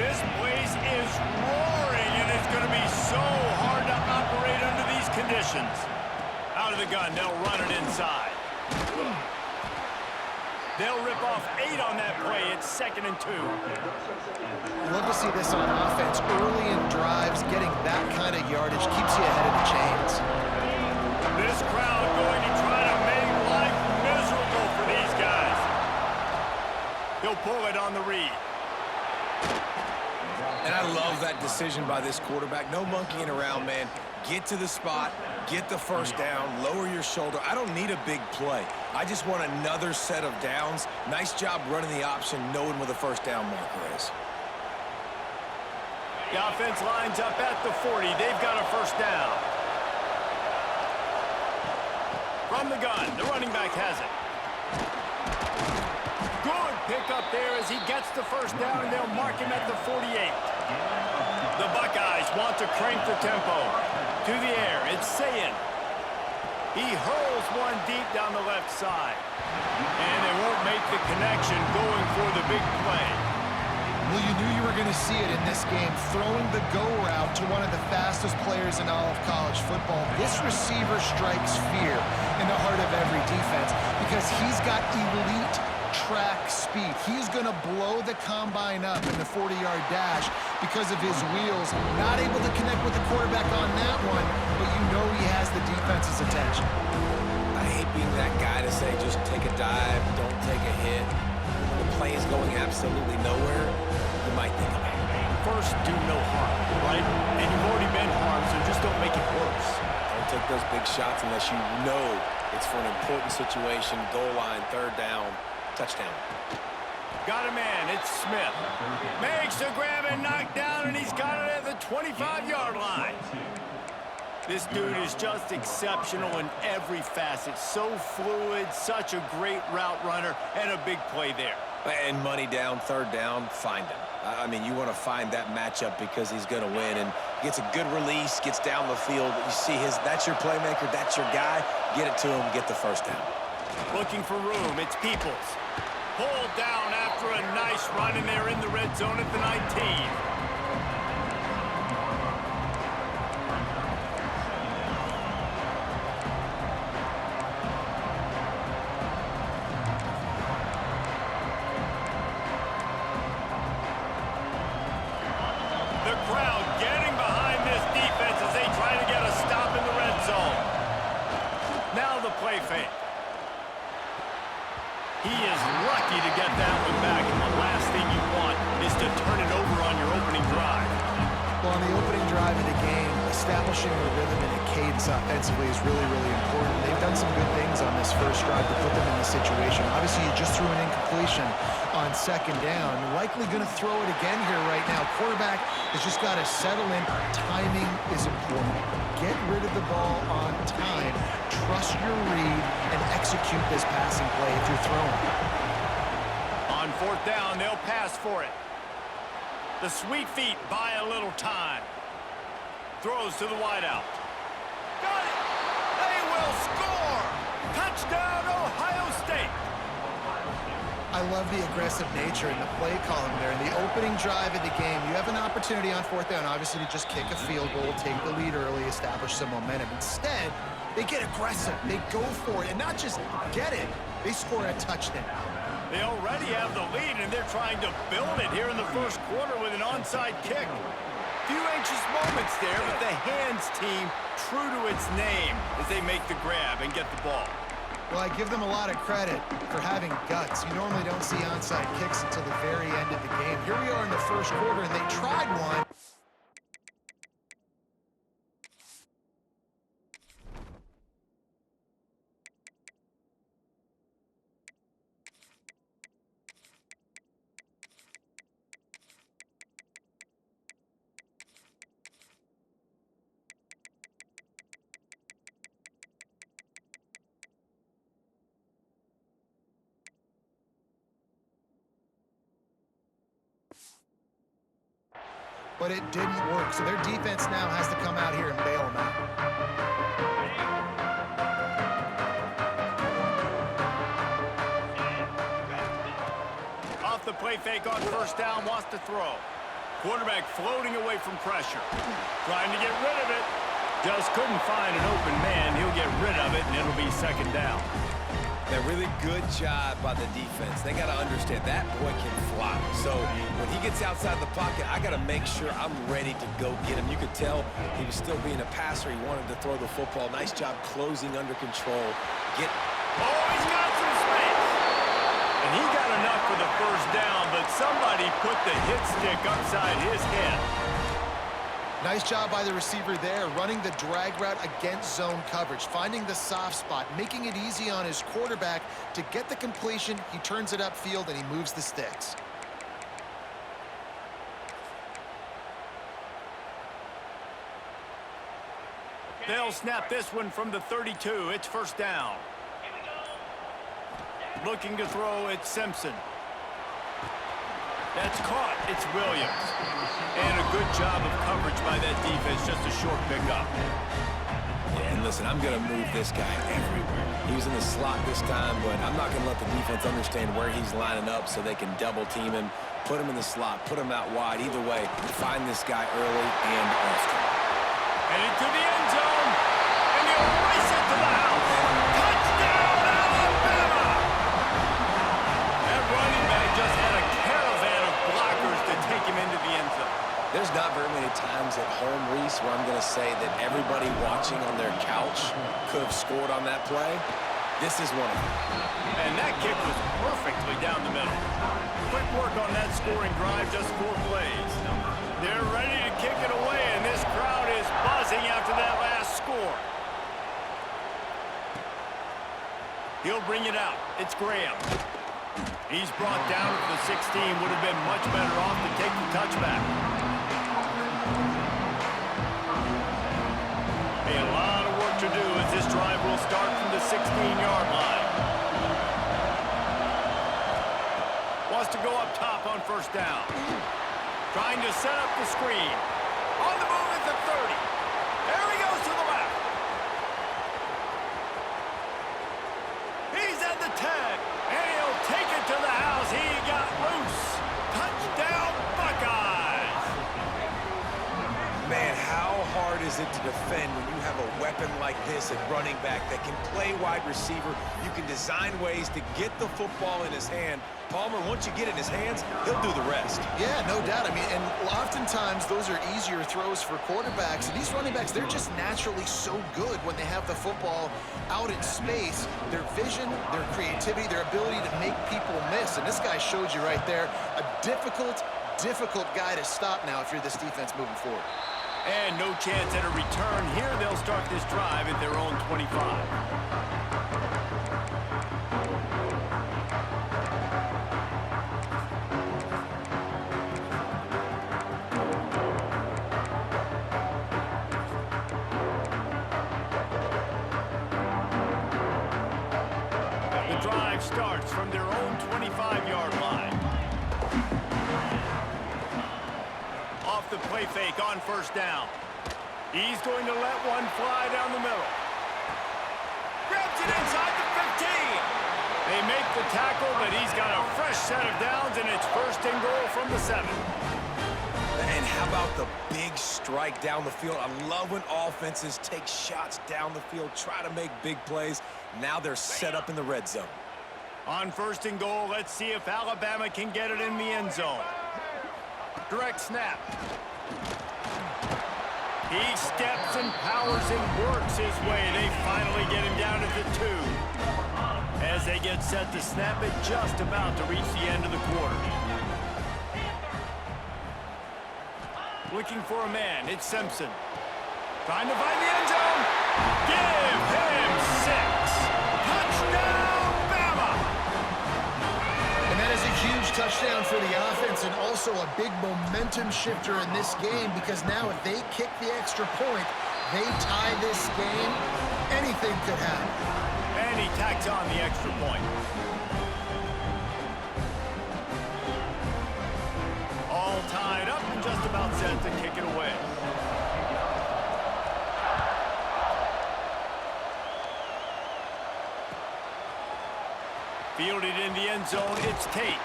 This place is roaring, and it's going to be so hard to operate under these conditions. Out of the gun, they'll run it inside. They'll rip off 8 on that play. It's 2nd and 2. Love to see this on offense. Early in drives, getting that kind of yardage keeps you ahead of the chains. This crowd going to try to make life miserable for these guys. He'll pull it on the read. And I love that decision by this quarterback. No monkeying around, man. Get to the spot, get the first down, lower your shoulder. I don't need a big play. I just want another set of downs. Nice job running the option, knowing where the first down marker is. The offense lines up at the 40. They've got a first down. From the gun, the running back has it. Good pick up there as he gets the first down, and they'll mark him at the 48. The Buckeyes want to crank the tempo. To the air, it's Sayin. He hurls one deep down the left side. And they won't make the connection going for the big play. Well, you knew you were going to see it in this game, throwing the go route to one of the fastest players in all of college football. This receiver strikes fear in the heart of every defense because he's got elite track speed. He's going to blow the combine up in the 40-yard dash because of his wheels. Not able to connect with the quarterback on that one, but you know he has the defense's attention. I hate being that guy to say just take a dive, don't take a hit. When the play is going absolutely nowhere, you might think about it. First, do no harm, right? And you've already been harmed, so just don't make it worse. Don't take those big shots unless you know it's for an important situation, goal line, 3rd down, touchdown. Got a man, it's Smith. Makes the grab and knock down, and he's got it at the 25-yard line. This dude is just exceptional in every facet. So fluid, such a great route runner, and a big play there. And money down, 3rd down, find him. I mean, you want to find that matchup because he's going to win, and gets a good release, gets down the field. You see that's your playmaker, that's your guy. Get it to him, get the first down. Looking for room, it's Peoples. Pulled down after a nice run, and they're in the red zone at the 19. The crowd getting behind this defense as they try to get a stop in the red zone. Now the play fake. He is lucky to get that one back, and the last thing you want is to turn it over on your opening drive. Well, on the opening drive of the game, establishing a rhythm and a cadence offensively is really, really important. They've done some good things on this first drive to put them in this situation. Obviously, you just threw an incompletion on 2nd down. You're likely going to throw it again here right now. Quarterback has just got to settle in. Timing is important. Get rid of the ball on time. Trust your read and execute this passing play if you're throwing. On 4th down, they'll pass for it. The sweet feet buy a little time. Throws to the wideout. Got it! They will score! Touchdown, Ohio State! I love the aggressive nature in the play column there. In the opening drive of the game, you have an opportunity on 4th down, obviously, to just kick a field goal, take the lead early, establish some momentum. Instead, they get aggressive. They go for it, and not just get it, they score a touchdown. They already have the lead, and they're trying to build it here in the first quarter with an onside kick. Few anxious moments there, but the hands team true to its name as they make the grab and get the ball. Well, I give them a lot of credit for having guts. You normally don't see onside kicks until the very end of the game. Here we are in the first quarter, and they tried one. But it didn't work, so their defense now has to come out here and bail them out. Off the play fake on 1st down, wants to throw. Quarterback floating away from pressure. Trying to get rid of it. Just couldn't find an open man. He'll get rid of it, and it'll be second down. A really good job by the defense. They got to understand that boy can fly. So when he gets outside the pocket, I got to make sure I'm ready to go get him. You could tell he was still being a passer. He wanted to throw the football. Nice job closing under control. Oh, he's got some space. And he got enough for the first down, but somebody put the hit stick upside his head. Nice job by the receiver there, running the drag route against zone coverage, finding the soft spot, making it easy on his quarterback to get the completion. He turns it upfield, and he moves the sticks. They'll snap this one from the 32. It's first down. Looking to throw, it's Simpson. That's caught. It's Williams. And a good job of coverage by that defense. Just a short pickup. Yeah, and listen, I'm going to move this guy everywhere. He was in the slot this time, but I'm not going to let the defense understand where he's lining up so they can double team him, put him in the slot, put him out wide. Either way, find this guy early and often. Headed to the end zone. And he'll race it to the house. Touchdown, Alabama! That running back just had a caravan of blockers to take him into the end zone. There's not very many times at home, Reese, where I'm going to say that everybody watching on their couch could have scored on that play. This is one of them. And that kick was perfectly down the middle. Quick work on that scoring drive, just 4 plays. They're ready to kick it away, and this crowd is buzzing after that last score. He'll bring it out. It's Graham. He's brought down at the 16. Would have been much better off to take the touchback. A lot of work to do as this drive will start from the 16-yard line. Wants to go up top on first down. Trying to set up the screen. On the move at the 30. There he goes to the left. He's at the 10. And he'll take it to the house. He got loose. Touchdown, Buckeyes. Man, how hard is it to defend when you have a weapon like this at running back that can play wide receiver? You can design ways to get the football in his hand. Palmer, once you get it in his hands, he'll do the rest. Yeah, no doubt. I mean, and oftentimes those are easier throws for quarterbacks. And these running backs, they're just naturally so good when they have the football out in space. Their vision, their creativity, their ability to make people miss. And this guy showed you right there, a difficult guy to stop now if you're this defense moving forward. And no chance at a return. Here they'll start this drive at their own 25. Starts from their own 25-yard line. Off the play fake on first down. He's going to let one fly down the middle. Grabs it inside the 15. They make the tackle, but he's got a fresh set of downs, and it's first and goal from the 7. And how about the big strike down the field? I love when offenses take shots down the field, try to make big plays. Now they're set up in the red zone. On first and goal, let's see if Alabama can get it in the end zone. Direct snap. He steps and powers and works his way. They finally get him down at the 2. As they get set to snap it, just about to reach the end of the quarter. Looking for a man, it's Simpson. Trying to find the end zone. Give him 6. Touchdown! Huge touchdown for the offense and also a big momentum shifter in this game because now if they kick the extra point, they tie this game, anything could happen. And he tacks on the extra point. All tied up and just about set to kick it away. Fielded in the end zone, it's Tate.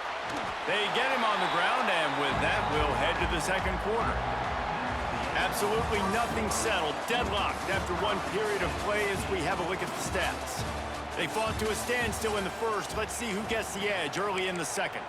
They get him on the ground, and with that, we'll head to the second quarter. Absolutely nothing settled, deadlocked after one period of play as we have a look at the stats. They fought to a standstill in the first. Let's see who gets the edge early in the second.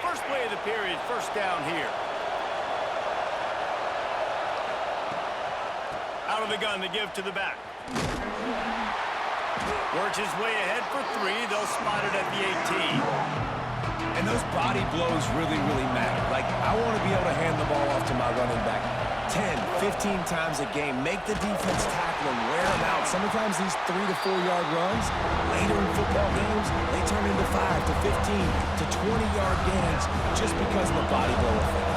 First play of the period, first down here. Out of the gun to give to the back. Works his way ahead for 3. They'll spot it at the 18. And those body blows really, really matter. Like, I want to be able to hand the ball off to my running back 10, 15 times a game. Make the defense tackle him, wear him out. Sometimes these 3 to 4 yard runs, later in football games, they turn into 5 to 15 to 20-yard gains just because of the body blow effect.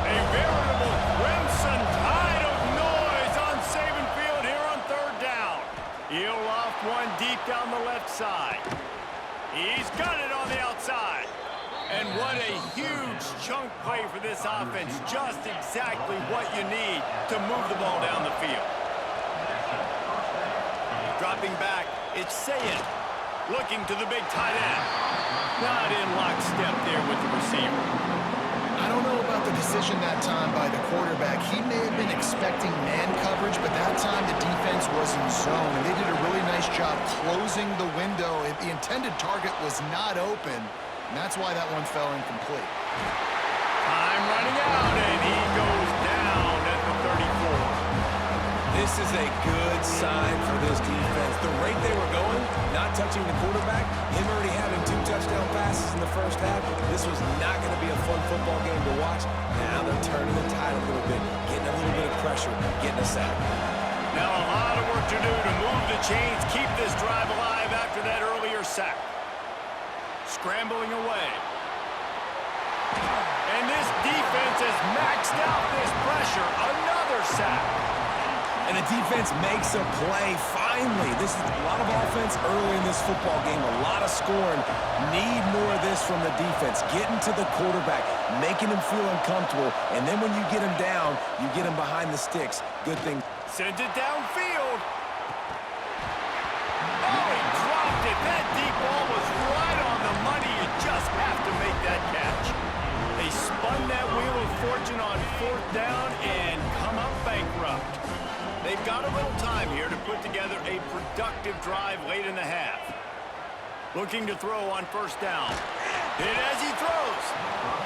A veritable crimson tide of noise on Saban Field here on third down. He'll off one deep down the left side. He's got it on the outside. And what a huge chunk play for this offense. Just exactly what you need to move the ball down the field. Dropping back, it's Sayin. Looking to the big tight end. Not in lockstep there with the receiver. I don't know about the decision that time by the quarterback. He may have been expecting man coverage, but that time the defense was in zone, and they did a really nice job closing the window. The intended target was not open, and that's why that one fell incomplete. Time running out, and he goes down at the 34. This is a good sign for this defense. The rate they were going, not touching the quarterback, him already having 2 touchdown passes in the first half, this was not going to be a fun football game to watch. Now they're turning the tide a little bit, getting a little bit of pressure, getting a sack. Now a lot of work to do to move the chains, keep this drive alive after that earlier sack. Scrambling away. And this defense has maxed out this pressure. Another sack. And the defense makes a play, finally. This is a lot of offense early in this football game, a lot of scoring. Need more of this from the defense. Getting to the quarterback, making him feel uncomfortable, and then when you get him down, you get him behind the sticks. Good thing. Sends it downfield. Oh, he dropped it. That deep ball was right on the money. You just have to make that catch. They spun that wheel of fortune on fourth down and come up bankrupt. They've got a little time here to put together a productive drive late in the half. Looking to throw on first down. Hit as he throws.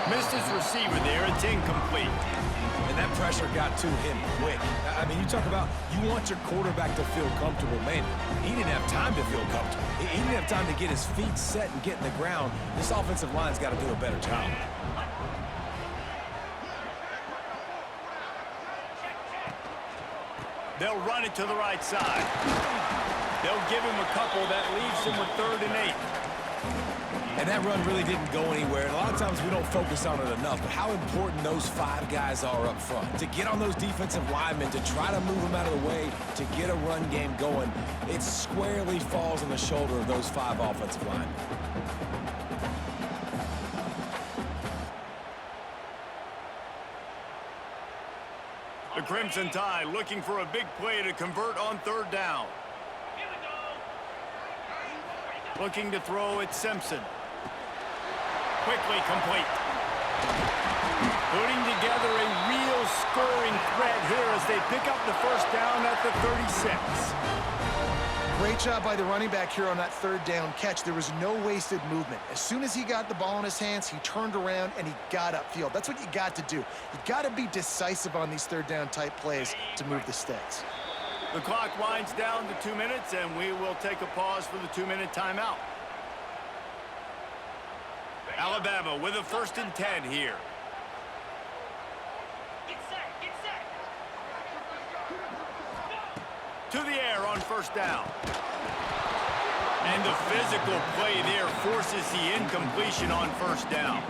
Missed his receiver there. It's incomplete. And that pressure got to him quick. I mean, you talk about you want your quarterback to feel comfortable. Man, he didn't have time to feel comfortable. He didn't have time to get his feet set and get in the ground. This offensive line's got to do a better job. They'll run it to the right side. They'll give him a couple. That leaves him with 3rd and 8. And that run really didn't go anywhere. And a lot of times we don't focus on it enough, but how important those 5 guys are up front. To get on those defensive linemen, to try to move them out of the way, to get a run game going, it squarely falls on the shoulder of those 5 offensive linemen. The Crimson Tide looking for a big play to convert on 3rd down. Looking to throw at Simpson. Quickly complete. Putting together a real scoring threat here as they pick up the first down at the 36. Great job by the running back here on that 3rd down catch. There was no wasted movement. As soon as he got the ball in his hands, he turned around and he got upfield. That's what you got to do. You got to be decisive on these 3rd down type plays to move the sticks. The clock winds down to 2 minutes, and we will take a pause for the 2-minute timeout. Alabama with a 1st and 10 here. To the air on first down. And the physical play there forces the incompletion on first down.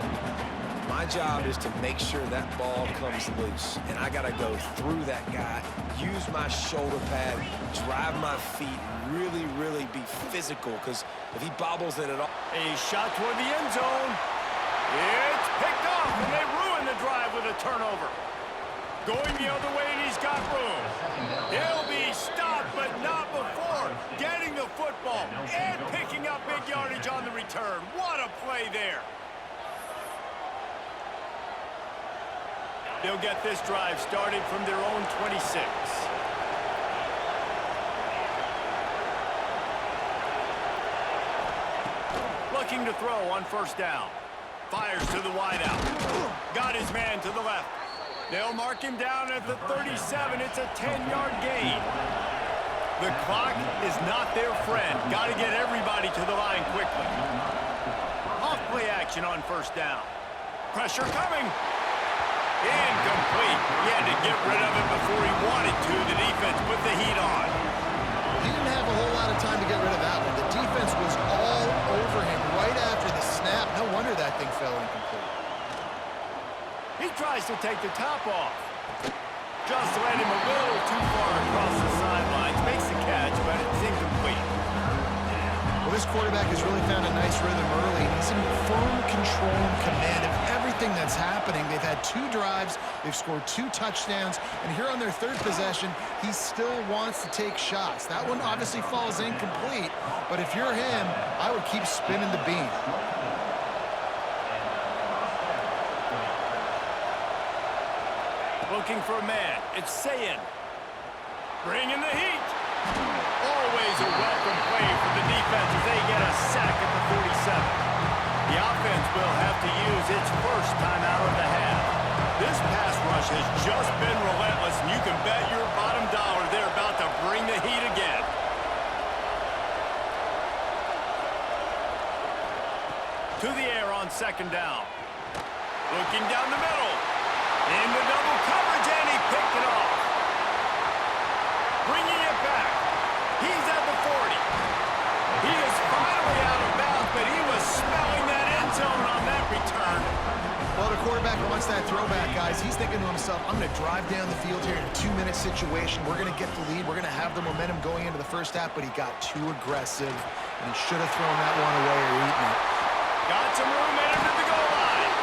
My job is to make sure that ball comes loose. And I got to go through that guy, use my shoulder pad, drive my feet, really, really be physical. Because if he bobbles it at all. A shot toward the end zone. It's picked off. turnover. Going the other way, and he's got room. He'll be stopped, but not before getting the football and picking up big yardage on the return. What a play there. They'll get this drive started from their own 26. Looking to throw on first down. Fires to the wideout. Got his man to the left. They'll mark him down at the 37. It's a 10-yard gain. The clock is not their friend. Got to get everybody to the line quickly. Off play action on first down. Pressure coming. Incomplete. He had to get rid of it before he wanted to. The defense put the heat on. He didn't have a whole lot of time to get rid of that one. The defense was all over him right after the snap. No wonder that thing fell incomplete. He tries to take the top off. Just led him a little too far across the sidelines. Makes the catch, but it's incomplete. Well, this quarterback has really found a nice rhythm early. He's in firm control and command of everything that's happening. They've had 2 drives. They've scored 2 touchdowns. And here on their 3rd possession, he still wants to take shots. That one obviously falls incomplete. But if you're him, I would keep spinning the beam. Looking for a man. It's Sayin. Bringing the heat. Always a welcome play for the defense as they get a sack at the 47. The offense will have to use its first timeout of the half. This pass rush has just been relentless, and you can bet your bottom dollar they're about to bring the heat again. To the air on second down. Looking down the middle. In the double coverage, and he picked it off. Bringing it back. He's at the 40. He is finally out of bounds, but he was smelling that end zone on that return. Well, the quarterback wants that throwback, guys. He's thinking to himself, I'm going to drive down the field here in a 2-minute situation. We're going to get the lead. We're going to have the momentum going into the first half, but he got too aggressive, and he should have thrown that one away or eaten it. Got some room in him to the goal line.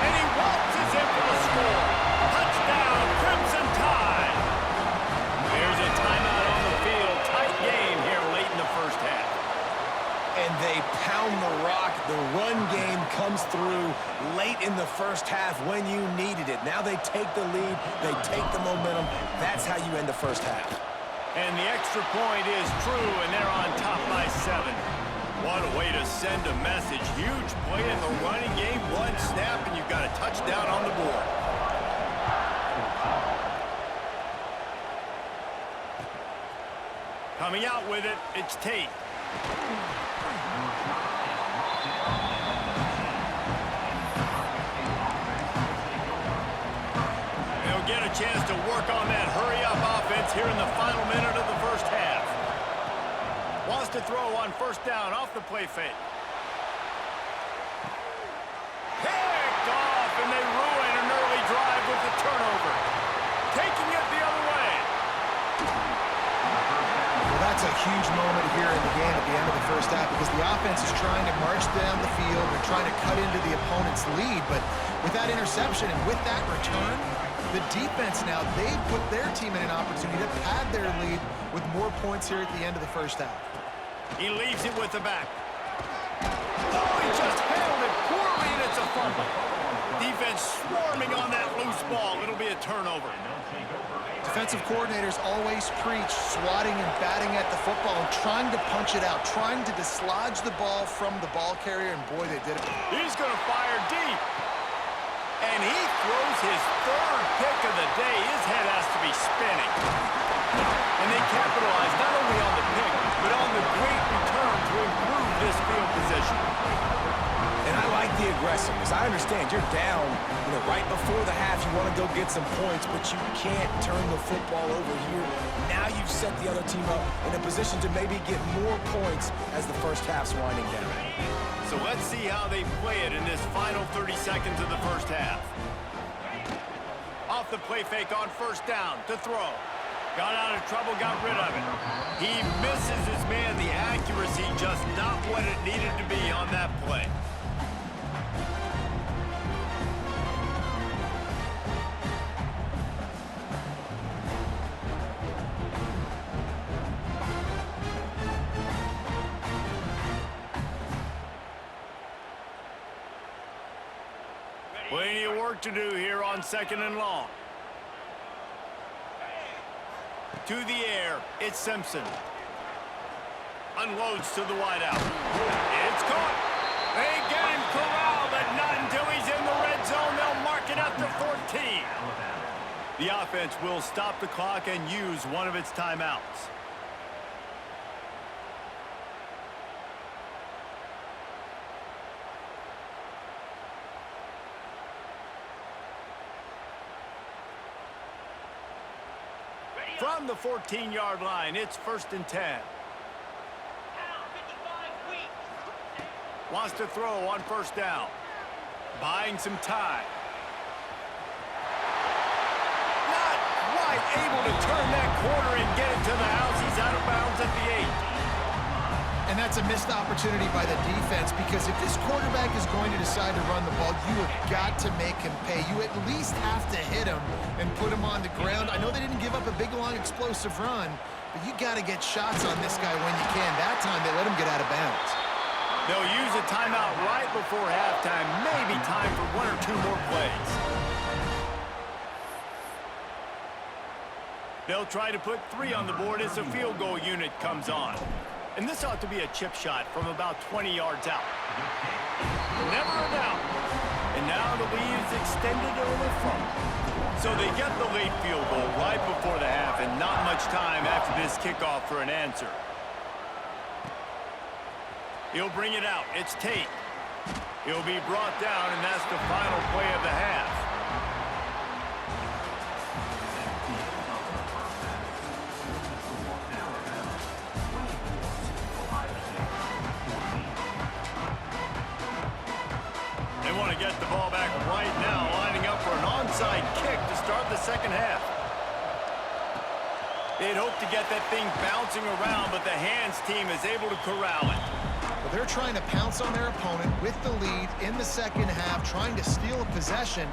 And he waltzes in for the score. Touchdown, Crimson Tide. There's a timeout on the field. Tight game here late in the first half. And they pound the rock. The run game comes through late in the first half when you needed it. Now they take the lead. They take the momentum. That's how you end the first half. And the extra point is true, and they're on top by 7. What a way to send a message. Huge play in the running game. One snap, and you've got a touchdown on the board. Coming out with it, it's Tate. They'll get a chance to work on that hurry-up offense here in the final minute of the first half. Wants to throw on first down off the play fake. Picked off, and they ruin an early drive with the turnover. Taking it the other way. Well, that's a huge moment here in the game at the end of the first half because the offense is trying to march down the field. They're trying to cut into the opponent's lead, but with that interception and with that return, the defense now, they put their team in an opportunity to pad their lead with more points here at the end of the first half. He leaves it with the back. Oh, he just handled it poorly, and it's a fumble. Defense swarming on that loose ball. It'll be a turnover. Defensive coordinators always preach swatting and batting at the football and trying to punch it out, trying to dislodge the ball from the ball carrier, and boy, they did it. He's going to fire deep. And he throws his 3rd pick of the day. His head has to be spinning. And they capitalize not only on the pick, but on the great return to improve this field position. And I like the aggressiveness. I understand you're down, right before the half. You want to go get some points, but you can't turn the football over here. Now you've set the other team up in a position to maybe get more points as the first half's winding down. So let's see how they play it in this final 30 seconds of the first half. Off the play fake on first down to throw. Got out of trouble, got rid of it. He misses his man. The accuracy just not what it needed to be on that play. plenty of work to do here on 2nd and long. To the air, it's Simpson. Unloads to the wideout. It's caught. They get him corralled, but not until he's in the red zone. They'll mark it up to 14. The offense will stop the clock and use one of its timeouts. From the 14-yard line, it's 1st and 10. Wants to throw on 1st down. Buying some time. Not quite able to turn that corner and get it to the house. He's out of bounds at the 8. And that's a missed opportunity by the defense, because if this quarterback is going to decide to run the ball, you have got to make him pay. You at least have to hit him and put him on the ground. I know they didn't give up a big, long, explosive run, but you got to get shots on this guy when you can. That time, they let him get out of bounds. They'll use a timeout right before halftime. Maybe time for 1 or 2 more plays. They'll try to put 3 on the board as the field goal unit comes on. And this ought to be a chip shot from about 20 yards out. Never a doubt. And now the lead is extended a little further. So they get the late field goal right before the half, and not much time after this kickoff for an answer. He'll bring it out. It's Tate. He'll be brought down, and that's the final play of the half. They want to get the ball back right now, lining up for an onside kick to start the 2nd half. They'd hope to get that thing bouncing around, but the hands team is able to corral it. Well, they're trying to pounce on their opponent with the lead in the 2nd half, trying to steal a possession,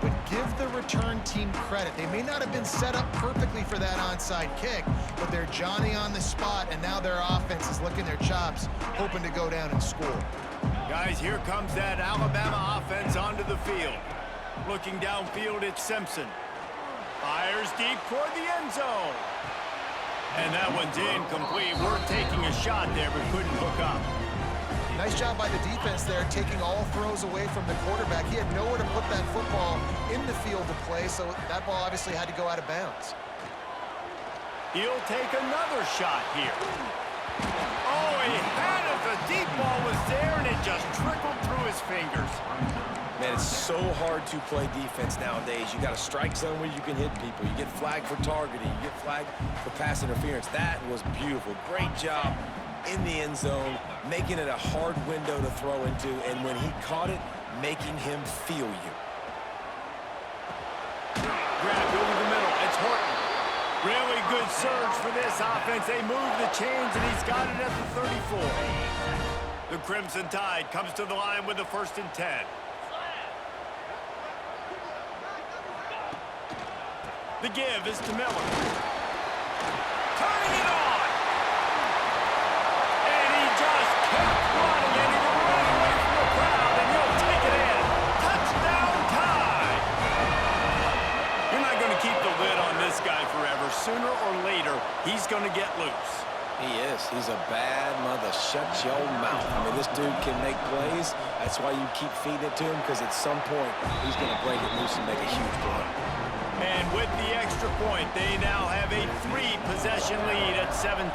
but give the return team credit. They may not have been set up perfectly for that onside kick, but they're Johnny on the spot, and now their offense is licking their chops, hoping to go down and score. Guys, here comes that Alabama offense onto the field. Looking downfield, it's Simpson. Fires deep toward the end zone. And that one's incomplete. We're taking a shot there, but couldn't hook up. Nice job by the defense there, taking all throws away from the quarterback. He had nowhere to put that football in the field to play, so that ball obviously had to go out of bounds. He'll take another shot here. Oh, he had it. The deep ball was there, and it just trickled through his fingers. Man, it's so hard to play defense nowadays. You got a strike zone where you can hit people. You get flagged for targeting. You get flagged for pass interference. That was beautiful. Great job in the end zone, making it a hard window to throw into, and when he caught it, making him feel you. Grabbed over the middle. It's Horton. Really good surge for this offense. They move the chains, and he's got it at the 34. The Crimson Tide comes to the line with the 1st and 10. The give is to Miller. Turning it on! And he just kept running, and he will run away from the crowd, and he'll take it in. Touchdown Tide! You're not going to keep the lid on this guy forever. Sooner or later, he's going to get loose. He is. He's a bad mother. Shut your mouth. I mean, this dude can make plays. That's why you keep feeding it to him, because at some point, he's going to break it loose and make a huge play. And with the extra point, they now have a 3-possession lead at 17.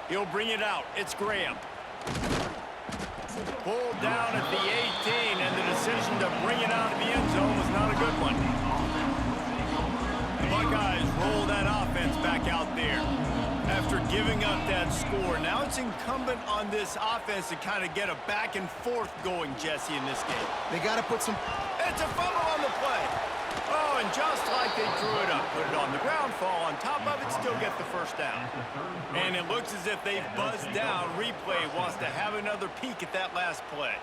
He'll bring it out. It's Graham. Pulled down at the 18, and the decision to bring it out of the end zone was not a good one. The Buckeyes roll that offense back out there. After giving up that score, now it's incumbent on this offense to kind of get a back and forth going, Jesse, in this game. They got to put some... It's a fumble on the play. Oh, and just like they drew it up, put it on the ground, fall on top of it, still get the 1st down. And it looks as if they've buzzed down. Replay wants to have another peek at that last play.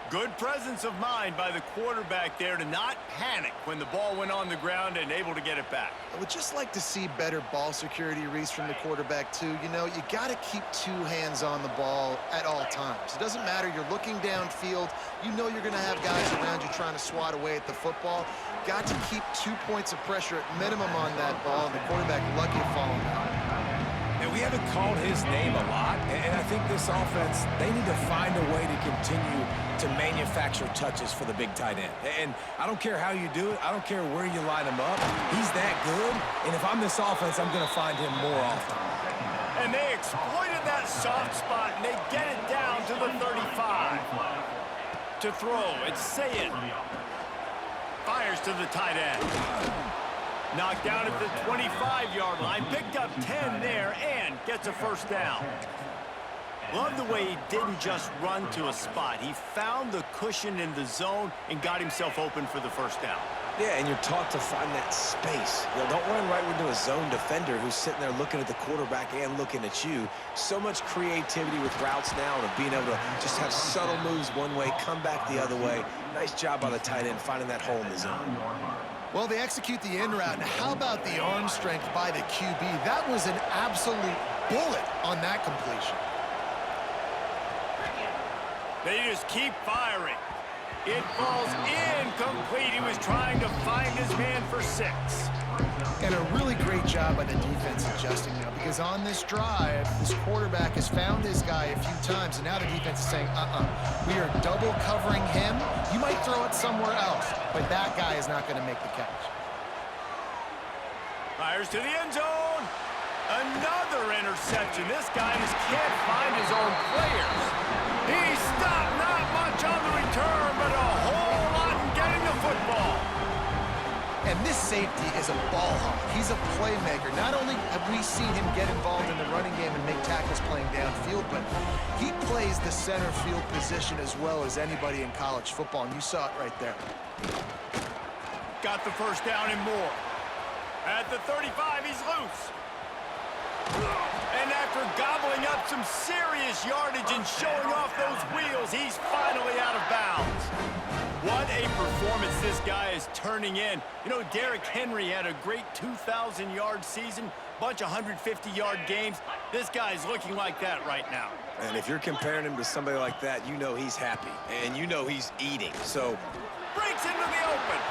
Good presence of mind by the quarterback there to not panic when the ball went on the ground and able to get it back. I would just like to see better ball security, Reese, from the quarterback, too. You know, you got to keep two hands on the ball at all times. It doesn't matter. You're looking downfield. You know you're going to have guys around you trying to swat away at the football. Got to keep 2 points of pressure at minimum on that ball, and the quarterback lucky to fall down. And we haven't called his name a lot, and I think this offense, they need to find a way to continue to manufacture touches for the big tight end. And I don't care how you do it. I don't care where you line him up. He's that good, and if I'm this offense, I'm going to find him more often. And they exploited that soft spot, and they get it down to the 35. To throw, it's Sayin. Fires to the tight end. Knocked down at the 25-yard line, picked up 10 there, and gets a first down. Love the way he didn't just run to a spot. He found the cushion in the zone and got himself open for the first down. Yeah, and you're taught to find that space. You know, don't run right into a zone defender who's sitting there looking at the quarterback and looking at you. So much creativity with routes now and being able to just have subtle moves one way, come back the other way. Nice job by the tight end finding that hole in the zone. Well, they execute the in route. Now, how about the arm strength by the QB? That was an absolute bullet on that completion. They just keep firing. It falls incomplete. He was trying to find his man for 6. And a really great job by the defense adjusting now, because on this drive, this quarterback has found his guy a few times, and now the defense is saying, we are double covering him. You might throw it somewhere else, but that guy is not going to make the catch. Fires to the end zone. Another interception. This guy just can't find his own players. He stopped not much on the return, but a whole lot in getting the football. And this safety is a ball hawk. He's a playmaker. Not only have we seen him get involved in the running game and make tackles playing downfield, but he plays the center field position as well as anybody in college football, and you saw it right there. Got the first down and more. At the 35, he's loose. And after gobbling up some serious yardage and showing off those wheels, he's finally out of bounds. What a performance this guy is turning in. You know, Derrick Henry had a great 2,000-yard season, bunch of 150-yard games. This guy's looking like that right now. And if you're comparing him to somebody like that, you know he's happy, and you know he's eating. So breaks into the open.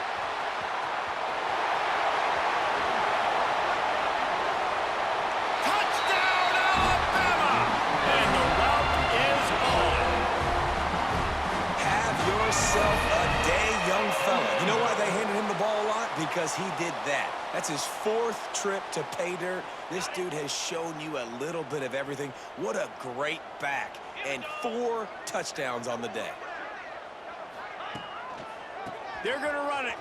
You know why they handed him the ball a lot? Because he did that. That's his 4th trip to pay dirt. This dude has shown you a little bit of everything. What a great back. And 4 touchdowns on the day. They're going to run it.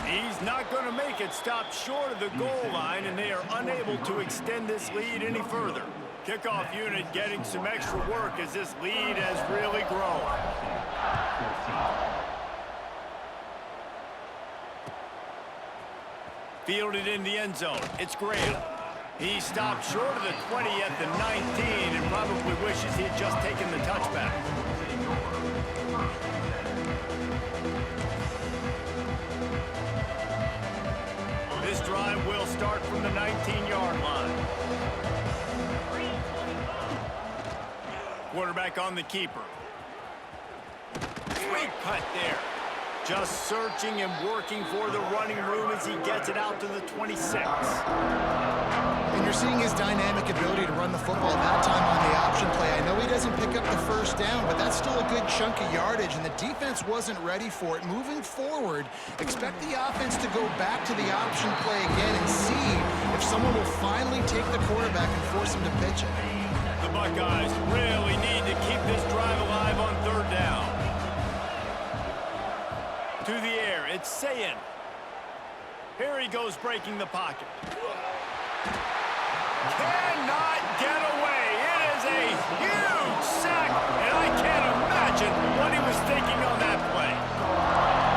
He's not going to make it. Stopped short of the goal line, and they are unable to extend this lead any further. Kickoff unit getting some extra work as this lead has really grown. Fielded in the end zone. It's Graham. He stopped short of the 20 at the 19 and probably wishes he had just taken the touchback. This drive will start from the 19-yard line. Quarterback on the keeper. Great cut there. Just searching and working for the running room as he gets it out to the 26. And you're seeing his dynamic ability to run the football, that time on the option play. I know he doesn't pick up the first down, but that's still a good chunk of yardage, and the defense wasn't ready for it. Moving forward, expect the offense to go back to the option play again and see if someone will finally take the quarterback and force him to pitch it. The Buckeyes really need to keep this drive alive on 3rd down. To the air, it's Sayin. Here he goes breaking the pocket. Cannot get away. It is a huge sack, and I can't imagine what he was thinking on that play.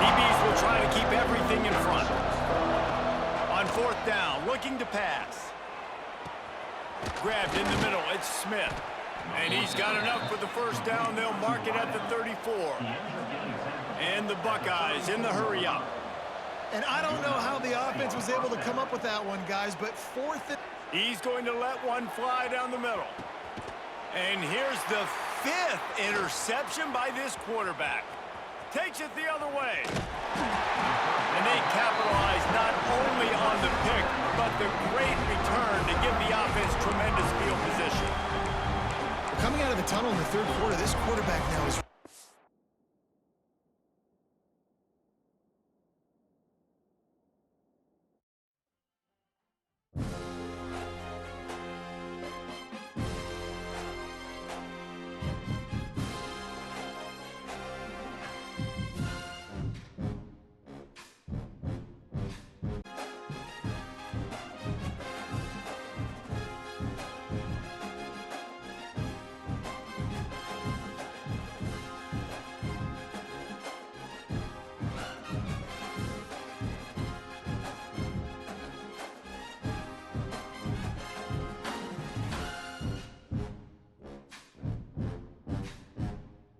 DBs will try to keep everything in front. On 4th down, looking to pass. Grabbed in the middle, it's Smith. And he's got enough for the first down. They'll mark it at the 34. And the Buckeyes in the hurry up. And I don't know how the offense was able to come up with that one, guys, but fourth and... He's going to let one fly down the middle. And here's the 5th interception by this quarterback. Takes it the other way. And they capitalize not only on the pick, but the great return to give the offense tremendous field position. Coming out of the tunnel in the third quarter, this quarterback now is